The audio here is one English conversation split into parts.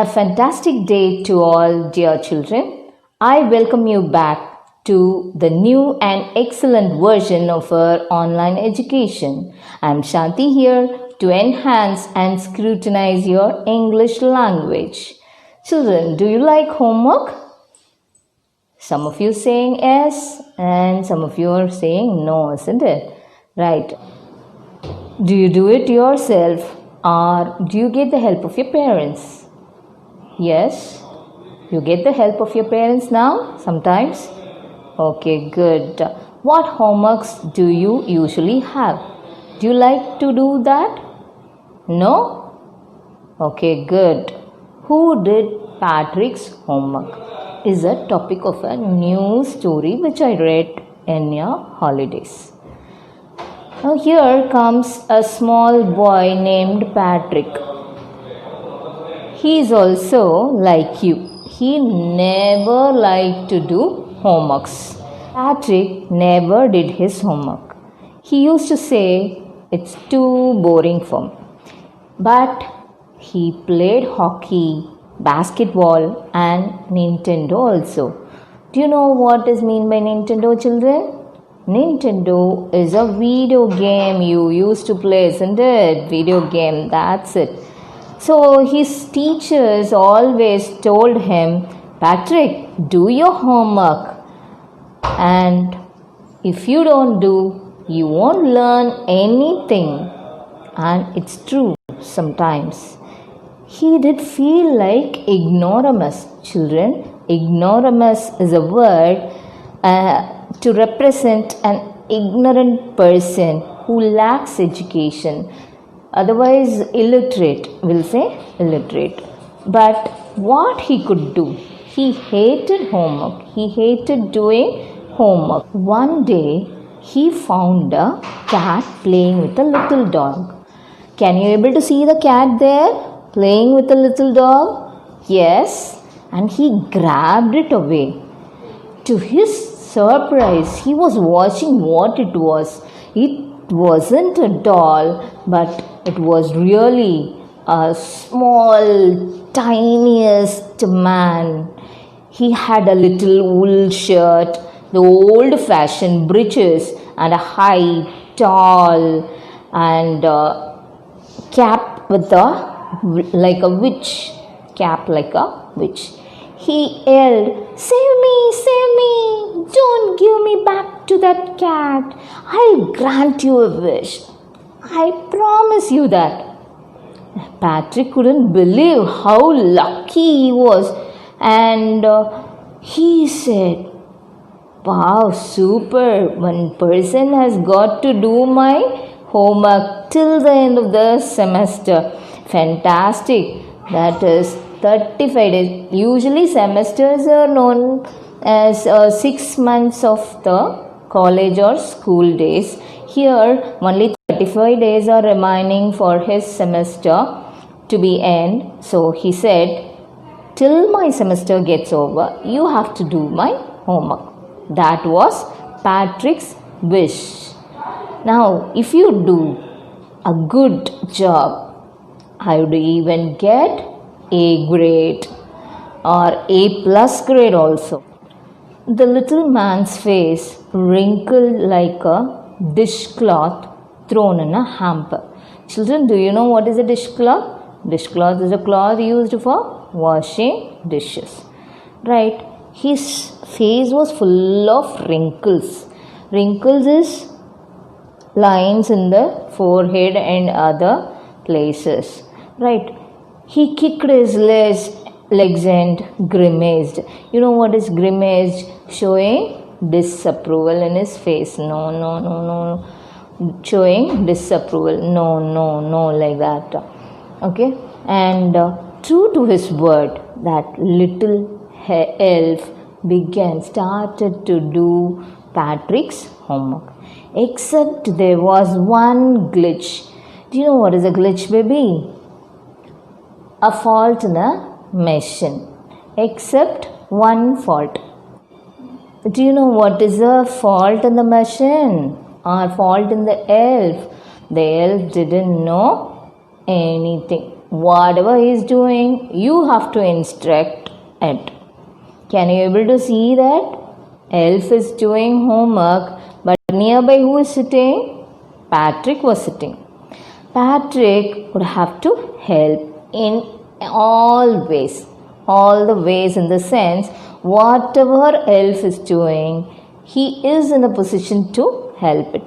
A fantastic day to all, dear children. I welcome you back to the new and excellent version of our online education. I'm Shanti here to enhance and scrutinize your English language. Children, do you like homework? Some of you saying yes and some of you are saying no, isn't it? Right. Do you do it yourself or do you get the help of your parents? Yes, you get the help of your parents now sometimes? Okay, good. What homeworks do you usually have? Do you like to do that? No? Okay, good. Who did Patrick's homework? Is a topic of a new story which I read in your holidays. Now here comes a small boy named Patrick. He is also like you. He never liked to do homeworks. Patrick never did his homework. He used to say, it's too boring for me. But he played hockey, basketball and Nintendo also. Do you know what is mean by Nintendo, children? Nintendo is a video game you used to play, isn't it? Video game, that's it. So his teachers always told him, Patrick, do your homework. And if you don't do, you won't learn anything. And it's true sometimes. He did feel like ignoramus, children. Ignoramus is a word to represent an ignorant person who lacks education. Otherwise, illiterate, we'll say illiterate. But what he could do, he hated homework. He hated doing homework. One day, he found a cat playing with a little dog. Can you able to see the cat there playing with a little dog? Yes. And he grabbed it away. To his surprise, he was watching what it was. It wasn't a doll, but it was really a small, tiniest man. He had a little wool shirt, the old-fashioned breeches, and a high, tall, and cap with like a witch. Cap like a witch. He yelled, save me, don't give me back to that cat. I'll grant you a wish. I promise you that. Patrick couldn't believe how lucky he was and he said, wow, super, one person has got to do my homework till the end of the semester. Fantastic. That is 35 days. Usually semesters are known as 6 months of the college or school days. Here only 35 days are remaining for his semester to be end. So he said, till my semester gets over, you have to do my homework. That was Patrick's wish. Now, if you do a good job, I would even get A grade or A plus grade also. The little man's face wrinkled like a dishcloth thrown in a hamper. Children, do you know what is a dishcloth? Dishcloth is a cloth used for washing dishes. Right? His face was full of wrinkles. Wrinkles is lines in the forehead and other places. Right? He kicked his legs and grimaced. You know what is grimaced? Showing disapproval in his face. No. Showing disapproval. No, like that. Okay? And true to his word, that little elf started to do Patrick's homework. Except there was one glitch. Do you know what is a glitch, baby? A fault in a machine. Except one fault. Do you know what is a fault in the machine or fault in the elf? The elf didn't know anything. whatever he is doing, you have to instruct it. Can you able to see that? Elf is doing homework, but nearby who is sitting? Patrick was sitting. Patrick would have to help in all the ways in the sense, whatever Elf is doing, he is in a position to help it.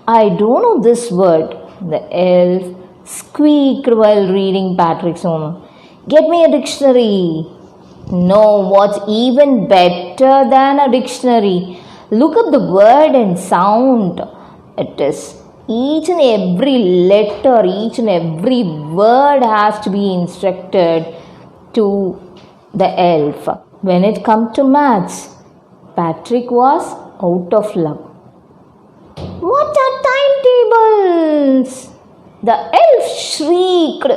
I don't know this word. The elf squeaked while reading Patrick's homework. Get me a dictionary. No, what's even better than a dictionary? Look up the word and sound. It is each and every letter, each and every word has to be instructed to the elf. When it comes to maths, Patrick was out of luck. What are timetables? The elf shrieked.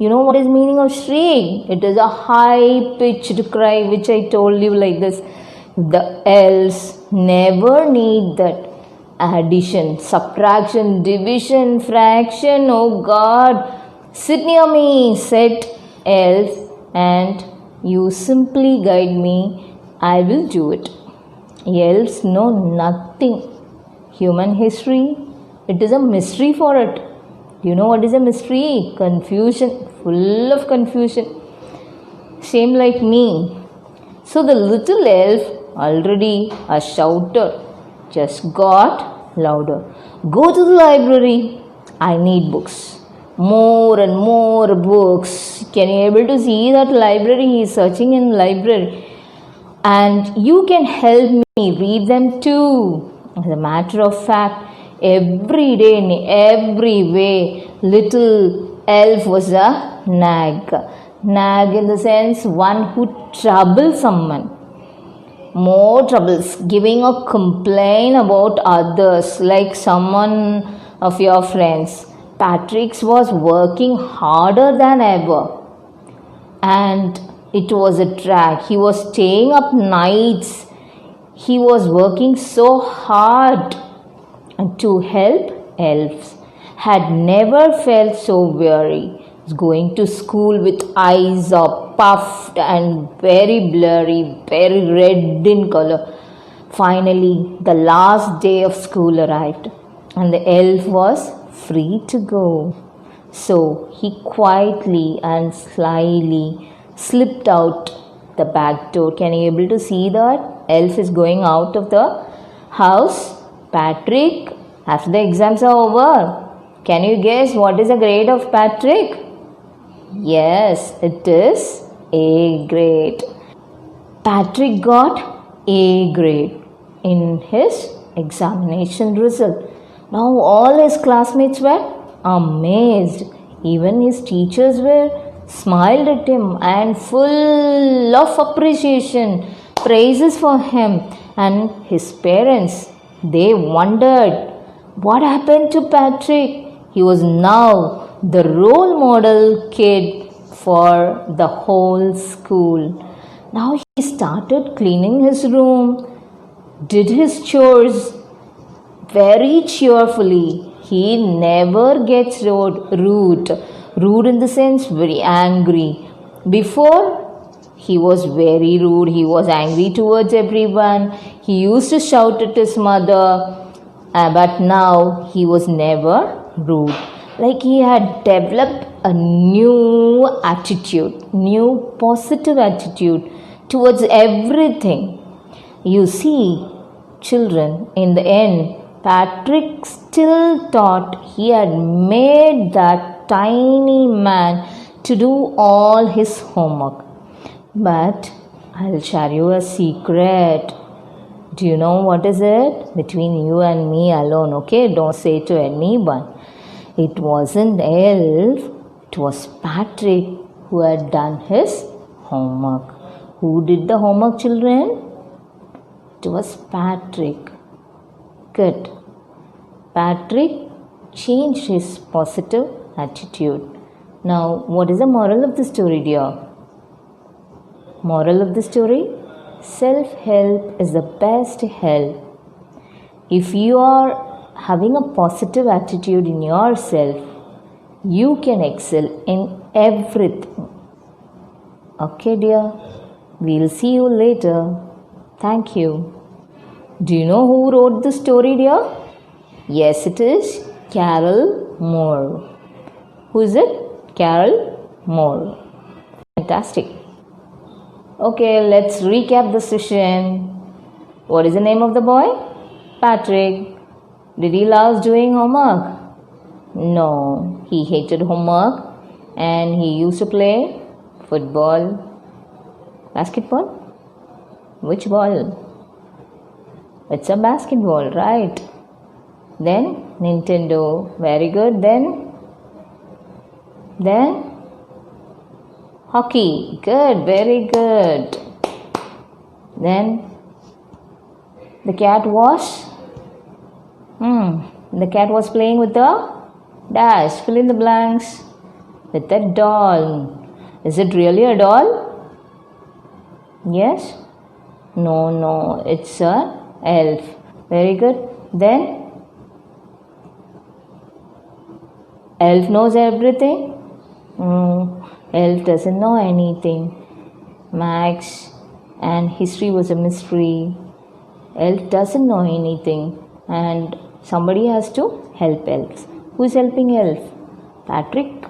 You know what is meaning of shriek? It is a high-pitched cry which I told you like this. The elves never need that addition, subtraction, division, fraction. Oh God, sit near me, said elf, and you simply guide me. I will do it. Elves know nothing. Human history, it is a mystery for it. You know what is a mystery? Confusion, full of confusion. Same like me. So the little elf, already a shouter, just got louder. Go to the library. I need books. More and more books. Can you able to see that library? He is searching in library. And you can help me read them too. As a matter of fact, every day in every way, little elf was a nag. Nag in the sense one who troubles someone. More troubles, giving a complaint about others, like someone of your friends. Patrick's was working harder than ever. And it was a drag. He was staying up nights. He was working so hard to help elves. Had never felt so weary. Going to school with eyes up, puffed and very blurry, very red in color. Finally, the last day of school arrived and the elf was free to go. So he quietly and slyly slipped out the back door. Can you able to see that? Elf is going out of the house. Patrick, after the exams are over, can you guess what is the grade of Patrick? Yes, it is A grade. Patrick got A grade in his examination result. Now all his classmates were amazed. Even his teachers were smiled at him and full of appreciation, praises for him. And his parents, they wondered what happened to Patrick. He was now the role model kid for the whole school. Now he started cleaning his room, did his chores very cheerfully. He never gets rude in the sense very angry. Before, he was very rude. He was angry towards everyone. He used to shout at his mother. But now he was never rude. Like he had developed a new attitude, new positive attitude towards everything. You see, children, in the end, Patrick still thought he had made that tiny man to do all his homework. But I'll share you a secret. Do you know what is it? Between you and me alone, okay? Don't say to anyone. It wasn't Elf, it was Patrick who had done his homework. Who did the homework, children? It was Patrick. Good. Patrick changed his positive attitude. Now, what is the moral of the story, dear? Moral of the story? Self-help is the best help. If you are having a positive attitude in yourself, You can excel in everything. Okay, dear. We'll see you later. Thank you. Do you know who wrote the story, dear? Yes, it is Carol Moore. Who is it? Carol Moore. Fantastic. Okay, let's recap the session. What is the name of the boy? Patrick. Did he love doing homework? No, he hated homework and he used to play football. Basketball? Which ball? It's a basketball, right? Then Nintendo. Very good. Then hockey. Good. Very good. Then the cat was the cat was playing with the dash. Fill in the blanks. With a doll. Is it really a doll? Yes? No, it's a elf. Very good. Then elf knows everything? Elf doesn't know anything. Max and history was a mystery. Elf doesn't know anything and somebody has to help elves. Who is helping elf? Patrick.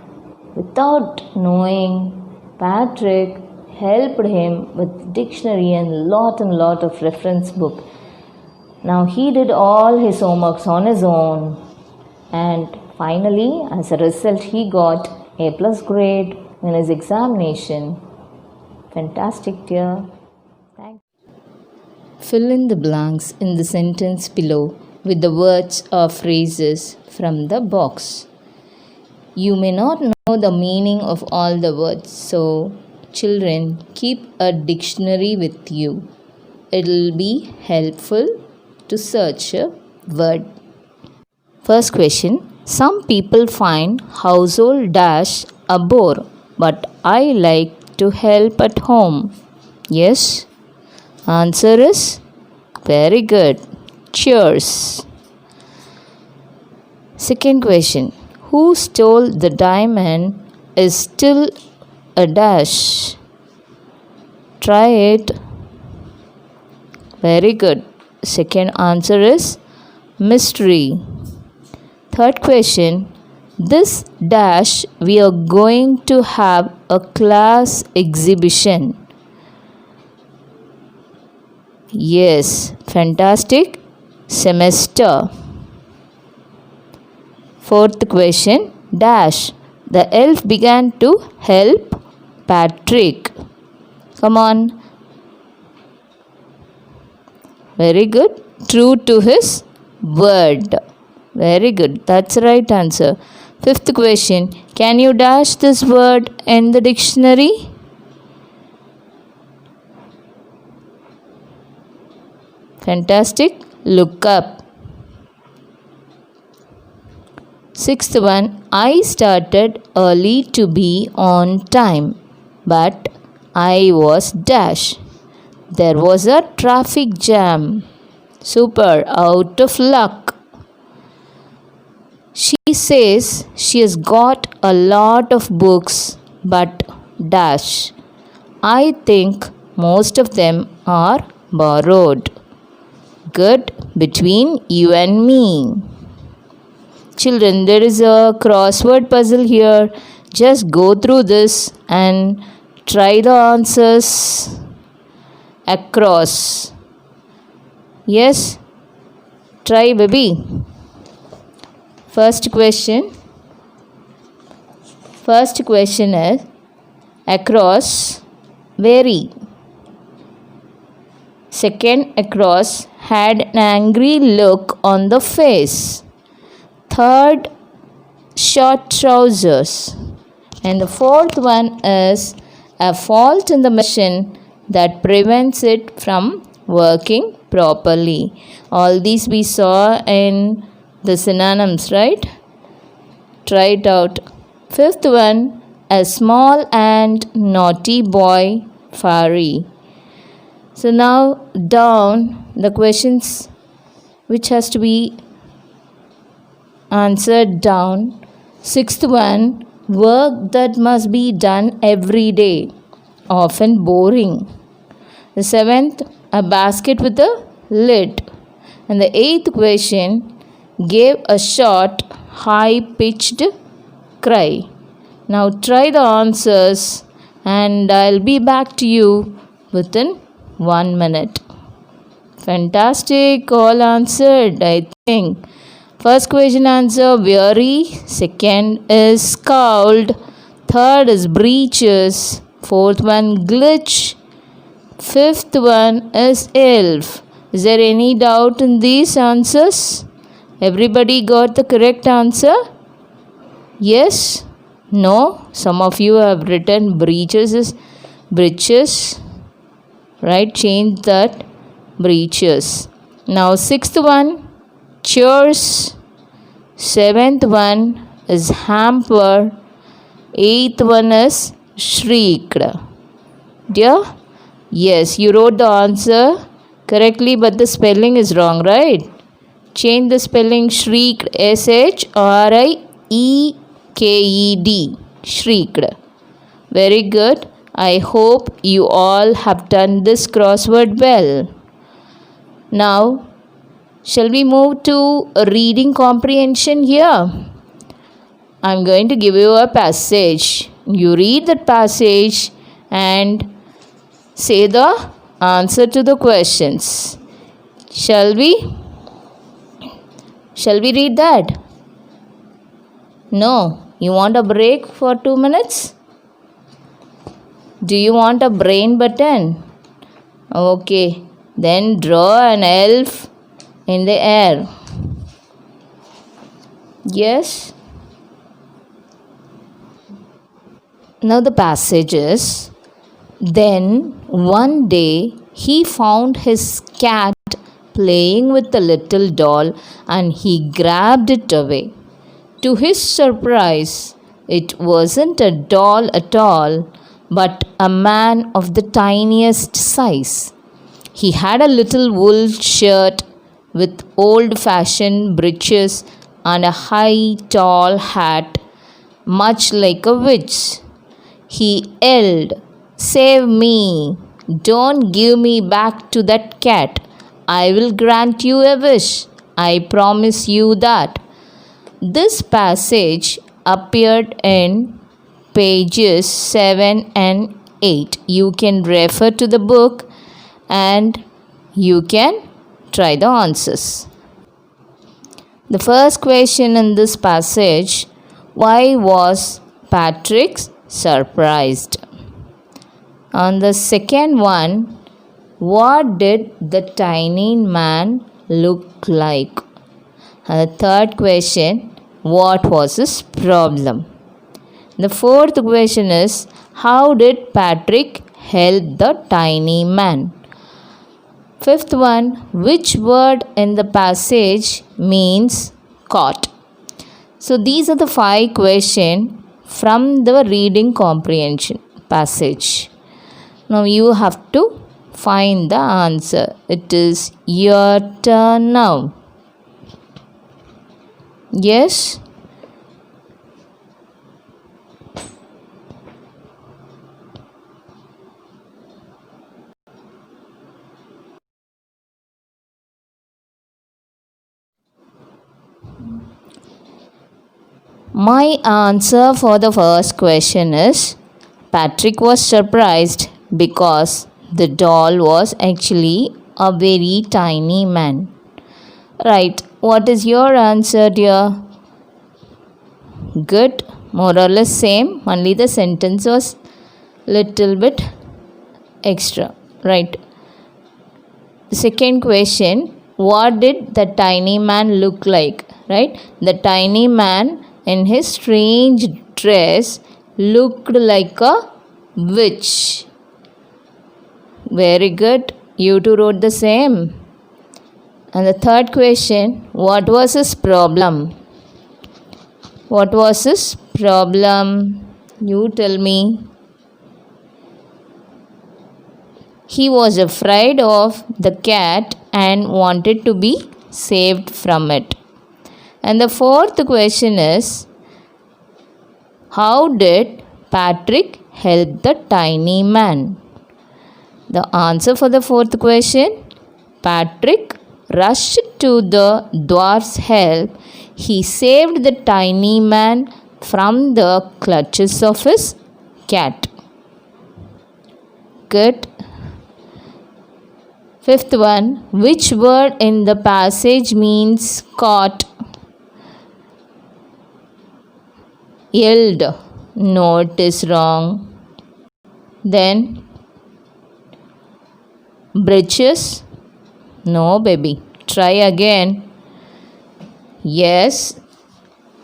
Without knowing, Patrick helped him with dictionary and lot of reference book. Now he did all his homeworks on his own and finally as a result he got A+ grade in his examination. Fantastic, dear. Thanks. Fill in the blanks in the sentence below with the words or phrases from the box. You may not know the meaning of all the words, so children, keep a dictionary with you. It will be helpful to search a word. First question. Some people find household dash a bore, but I like to help at home. Yes? Answer is very good. Cheers. Second question. Who stole the diamond is still a dash. Try it. Very good. Second answer is mystery. Third question. This dash we are going to have a class exhibition. Yes, fantastic. Semester. Fourth question. Dash. The elf began to help Patrick. Come on. Very good. True to his word. Very good. That's the right answer. Fifth question. Can you dash this word in the dictionary? Fantastic. Look up. Sixth one. I started early to be on time, but I was dash. There was a traffic jam. Super. Out of luck. She says she has got a lot of books, but dash. I think most of them are borrowed. Good. Between you and me. Children, there is a crossword puzzle here. Just go through this and try the answers across. Yes? Try, baby. First question is across vary. Second, across had an angry look on the face. Third, short trousers. And the fourth one is a fault in the machine that prevents it from working properly. All these we saw in the synonyms, right? Try it out. Fifth one, a small and naughty boy, fiery. So now down the questions which has to be answered down. Sixth one, work that must be done every day, often boring. The seventh, a basket with a lid. And the eighth question, gave a short, high pitched cry. Now try the answers and I'll be back to you within 1 minute. Fantastic, all answered, I think. First question answer weary, second is scowled, third is breeches, fourth one glitch, fifth one is elf. Is there any doubt in these answers? Everybody got the correct answer? Yes? No? Some of you have written breeches is breeches. Right? Change that. Breeches. Now sixth one, cheers. Seventh one is hamper. Eighth one is shrieked. Dear? Yes, you wrote the answer correctly, but the spelling is wrong, right? Change the spelling shrieked. SHRIEKED. Shrieked. Very good. I hope you all have done this crossword well. Now, shall we move to reading comprehension here? I'm going to give you a passage. You read that passage and say the answer to the questions. Shall we? Shall we read that? No. You want a break for 2 minutes? Do you want a brain button? Okay. Then draw an elf in the air. Yes? Now the passage is, then one day he found his cat playing with the little doll and he grabbed it away. To his surprise, it wasn't a doll at all, but a man of the tiniest size. He had a little wool shirt with old-fashioned breeches and a high, tall hat, much like a witch. He yelled, "Save me! Don't give me back to that cat. I will grant you a wish. I promise you that." This passage appeared in pages 7 and 8. You can refer to the book and you can try the answers. The first question in this passage, why was Patrick surprised? On the second one, what did the tiny man look like? And the third question, what was his problem? The fourth question is, how did Patrick help the tiny man? Fifth one, which word in the passage means caught? So these are the 5 questions from the reading comprehension passage. Now you have to find the answer. It is your turn now. Yes? My answer for the first question is Patrick was surprised because the doll was actually a very tiny man. Right, what is your answer, dear? Good, more or less same, only the sentence was little bit extra. Right. The second question, what did the tiny man look like? Right, the tiny man in his strange dress looked like a witch. Very good. You two wrote the same. And the third question, what was his problem? What was his problem? You tell me. He was afraid of the cat and wanted to be saved from it. And the fourth question is, How did Patrick help the tiny man? The answer for the fourth question, Patrick rushed to the dwarf's help. He saved the tiny man from the clutches of his cat. Good. Fifth one, which word in the passage means caught? Yelled. No, it is wrong. Then breeches? No, baby. Try again. Yes.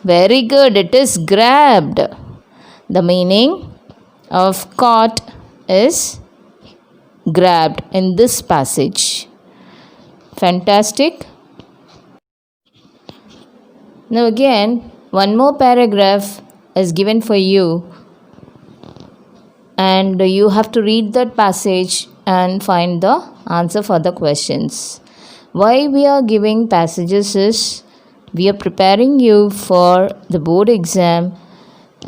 Very good. It is grabbed. The meaning of caught is grabbed in this passage. Fantastic. Now again, one more paragraph is given for you, and you have to read that passage and find the answer for the questions. Why we are giving passages is we are preparing you for the board exam,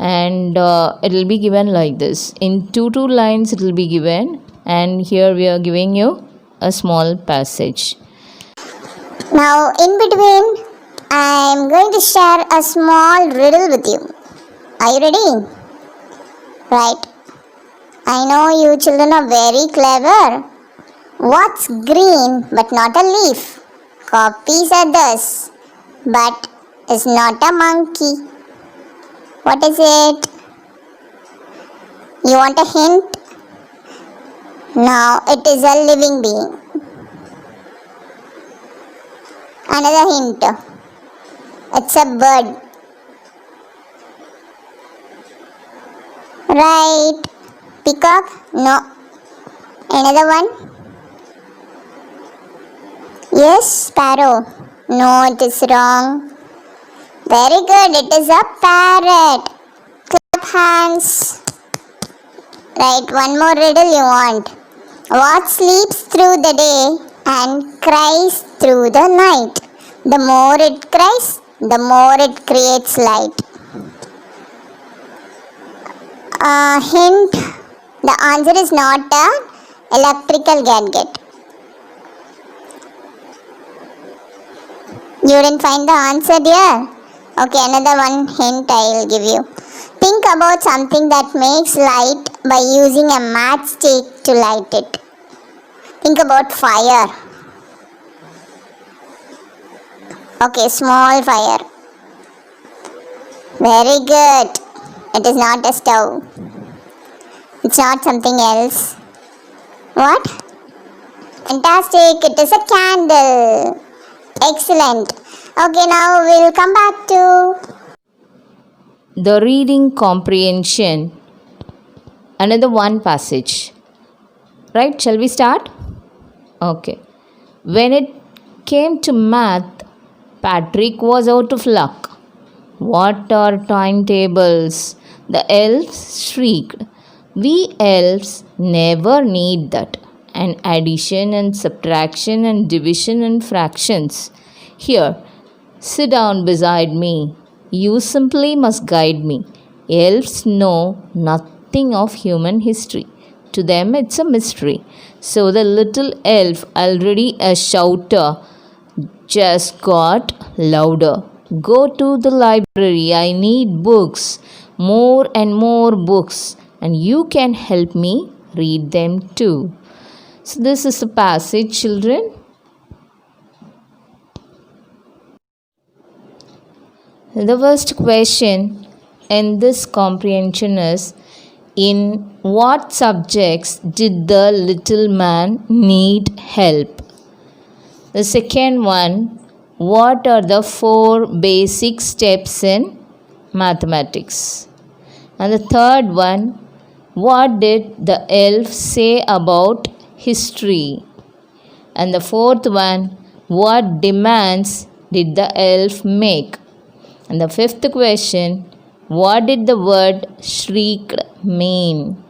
and it will be given like this. In two lines it will be given, and here we are giving you a small passage. Now in between I am going to share a small riddle with you. Are you ready? Right. I know you children are very clever. What's green but not a leaf? Copies others but is not a monkey. What is it? You want a hint? Now it is a living being. Another hint. It's a bird. Right. Peacock? No. Another one? Yes, sparrow. No, it is wrong. Very good. It is a parrot. Clap hands. Right. One more riddle you want. What sleeps through the day and cries through the night? The more it cries, the more it creates light. Hint. The answer is not an electrical gadget. You didn't find the answer, dear? Okay, another one hint I will give you. Think about something that makes light by using a matchstick to light it. Think about fire. Okay, small fire. Very good. It is not a stove. It's not something else. What? Fantastic. It is a candle. Excellent. Okay, now we'll come back to the reading comprehension. Another one passage. Right, shall we start? Okay. When it came to math, Patrick was out of luck. What are timetables? The elves shrieked. We elves never need that. And addition and subtraction and division and fractions. Here, sit down beside me. You simply must guide me. Elves know nothing of human history. To them it's a mystery. So the little elf, already a shouter, just got louder. Go to the library. I need books. More and more books. And you can help me read them too. So this is the passage, children. The first question in this comprehension is, in what subjects did the little man need help? The second one, what are the 4 basic steps in mathematics? And the third one, what did the elf say about history? And the fourth one, what demands did the elf make? And the fifth question, what did the word shrieked mean?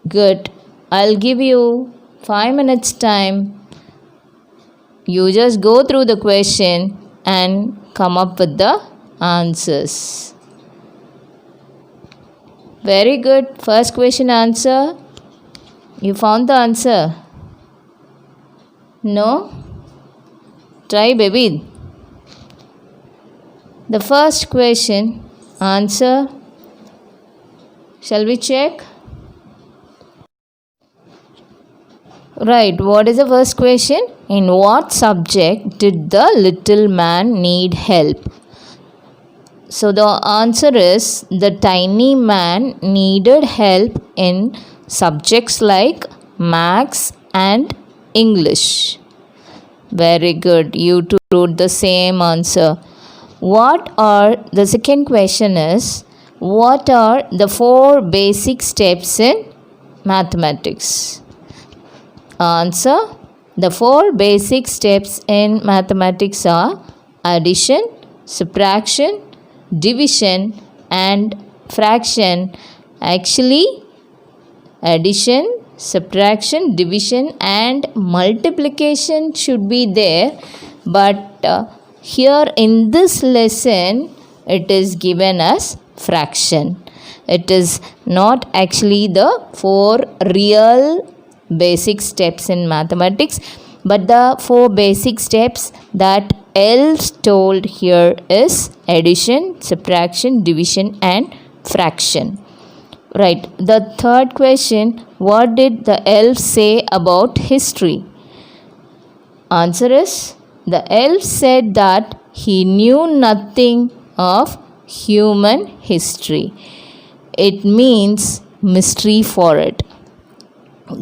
Good. I'll give you 5 minutes time. You just go through the question and come up with the answers. Very good. First question answer. You found the answer? No? Try, baby. The first question answer. Shall we check? Right, what is the first question? In what subject did the little man need help? So the answer is the tiny man needed help in subjects like Maths and English. Very good. You two wrote the same answer. The second question is, what are the 4 basic steps in mathematics? Answer. The 4 basic steps in mathematics are addition, subtraction, division and fraction. Actually, addition, subtraction, division and multiplication should be there, but here in this lesson it is given as fraction. It is not actually the 4 real basic steps in mathematics, but the 4 basic steps that elves told here is addition, subtraction, division and fraction. Right. The third question, what did the elf say about history? Answer is, the elf said that he knew nothing of human history. It means mystery for it.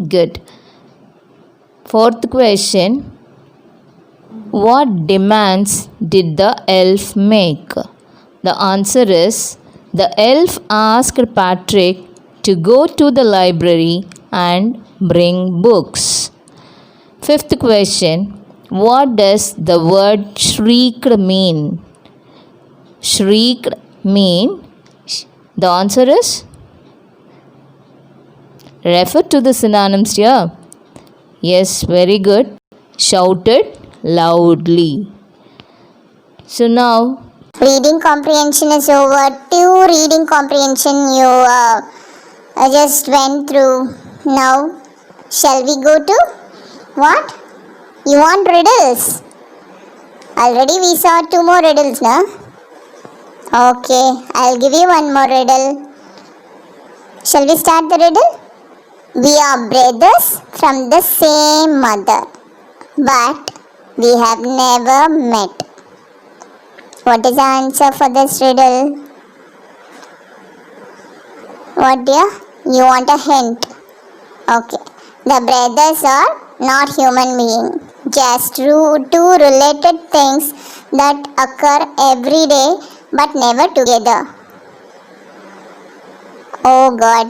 Good. Fourth question, what demands did the elf make? The answer is, the elf asked Patrick to go to the library and bring books. Fifth question, what does the word shrieked mean? Shrieked mean, the answer is, refer to the synonyms here. Yes, very good. Shouted loudly. So now, Reading comprehension is over. 2 reading comprehension you just went through. Now, shall we go to what? You want riddles? Already we saw 2 more riddles, na? Okay, I'll give you 1 more riddle. Shall we start the riddle? We are brothers from the same mother, but we have never met. What is the answer for this riddle? What dear? You want a hint? Okay. The brothers are not human beings, just 2 related things that occur every day but never together. Oh God.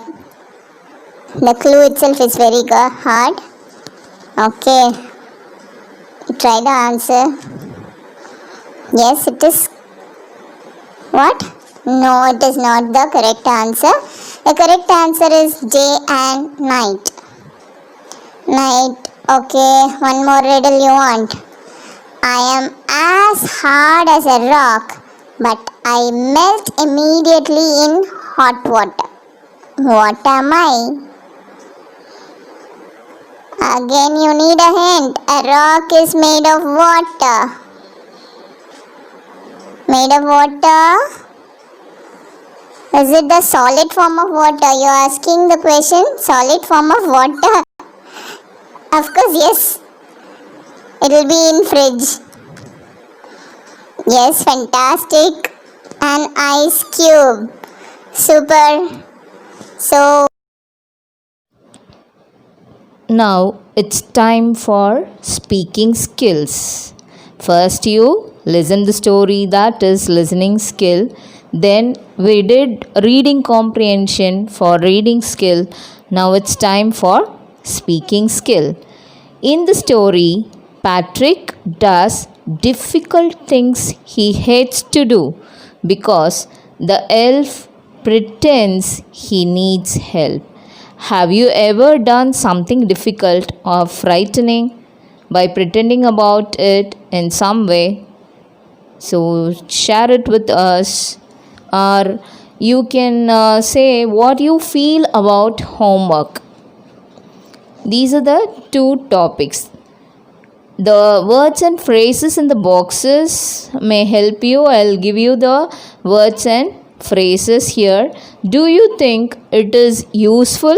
The clue itself is very hard. Okay. Try the answer. Yes, it is. What? No, it is not the correct answer. The correct answer is day and night. Night. Okay, 1 more riddle you want. I am as hard as a rock, but I melt immediately in hot water. What am I? Again you need a hint. A rock is made of water. Made of water? Is it the solid form of water? You are asking the question, solid form of water? Of course, yes. It will be in fridge. Yes, fantastic. An ice cube. Super. So, now it's time for speaking skills. First you listen the story, that is listening skill. Then we did reading comprehension for reading skill. Now it's time for speaking skill. In the story, Patrick does difficult things he hates to do because the elf pretends he needs help. Have you ever done something difficult or frightening by pretending about it in some way? So share it with us, or you can say what you feel about homework. These are the two topics. The words and phrases in the boxes may help you. I'll give you the words and phrases here. Do you think it is useful?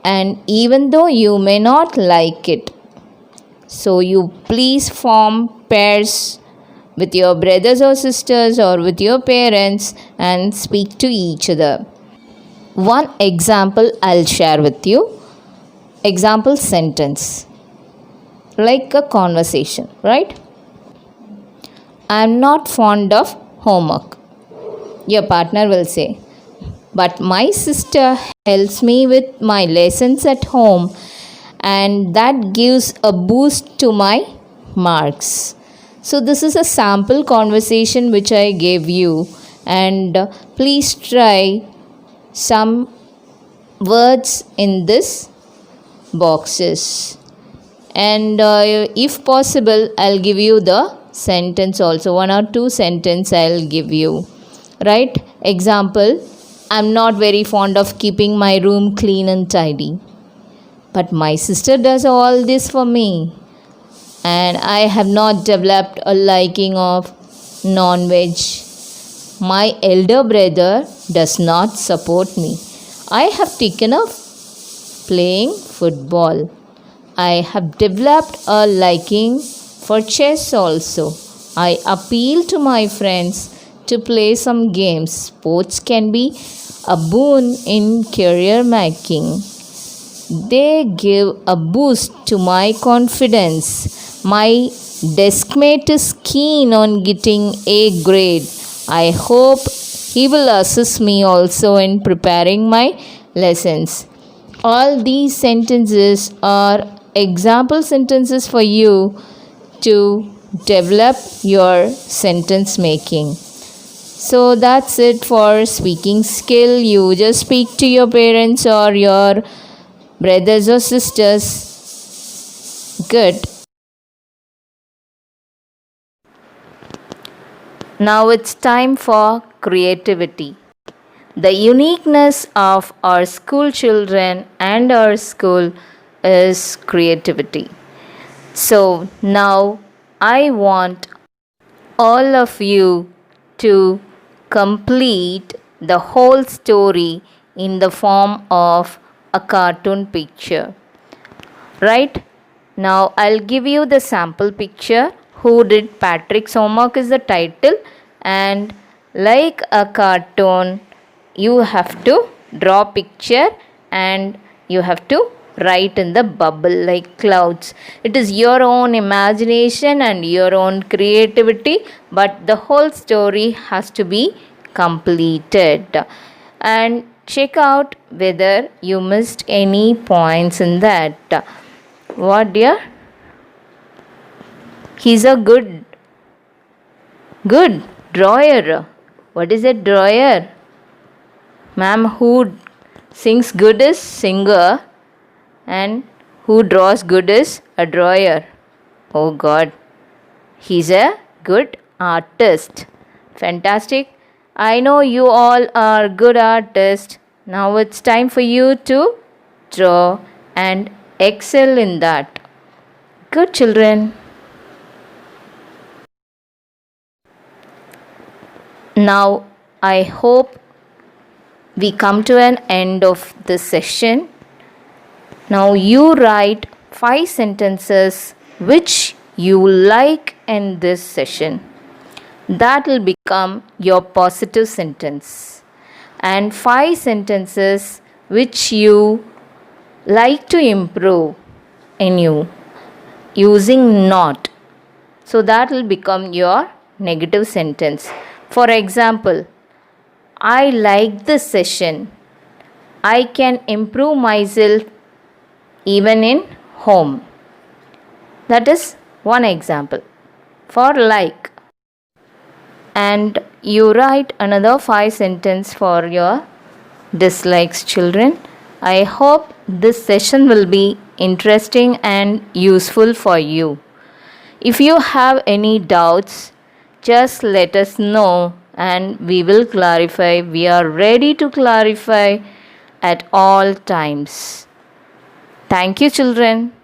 And even though you may not like it, so you please form pairs with your brothers or sisters or with your parents and speak to each other. One example I'll share with you. Example sentence, like a conversation, right? I'm not fond of homework. Your partner will say, but my sister helps me with my lessons at home, and that gives a boost to my marks. So, this is a sample conversation which I gave you, and please try some words in this boxes. And if possible, I'll give you the sentence also. One or two sentence I'll give you. Right? Example, I'm not very fond of keeping my room clean and tidy, but my sister does all this for me. And I have not developed a liking of non-veg. My elder brother does not support me. I have taken up playing football. I have developed a liking for chess also. I appeal to my friends to play some games. Sports can be a boon in career making. They give a boost to my confidence. My deskmate is keen on getting A grade. I hope he will assist me also in preparing my lessons. All these sentences are example sentences for you to develop your sentence making. So that's it for speaking skill. You just speak to your parents or your brothers or sisters. Good. Now it's time for creativity. The uniqueness of our school children and our school is creativity. So now I want all of you to complete the whole story in the form of a cartoon picture. Right? Now I'll give you the sample picture. Who Did Patrick's Homework is the title, and like a cartoon, you have to draw picture and you have to write in the bubble like clouds. It is your own imagination and your own creativity, but the whole story has to be completed. And check out whether you missed any points in that. What, dear? He's a good drawer. What is a drawer? Ma'am, who sings good is singer, and who draws good is a drawer. Oh God, he's a good artist. Fantastic. I know you all are good artists. Now it's time for you to draw and excel in that. Good children. Now I hope we come to an end of this session. Now you write 5 sentences which you like in this session. That will become your positive sentence. And 5 sentences which you like to improve in you using not. So that will become your negative sentence. For example, I like this session. I can improve myself even in home. That is one example for like. And you write another 5 sentences for your dislikes, children. I hope this session will be interesting and useful for you. If you have any doubts, just let us know and we will clarify. We are ready to clarify at all times. Thank you, children.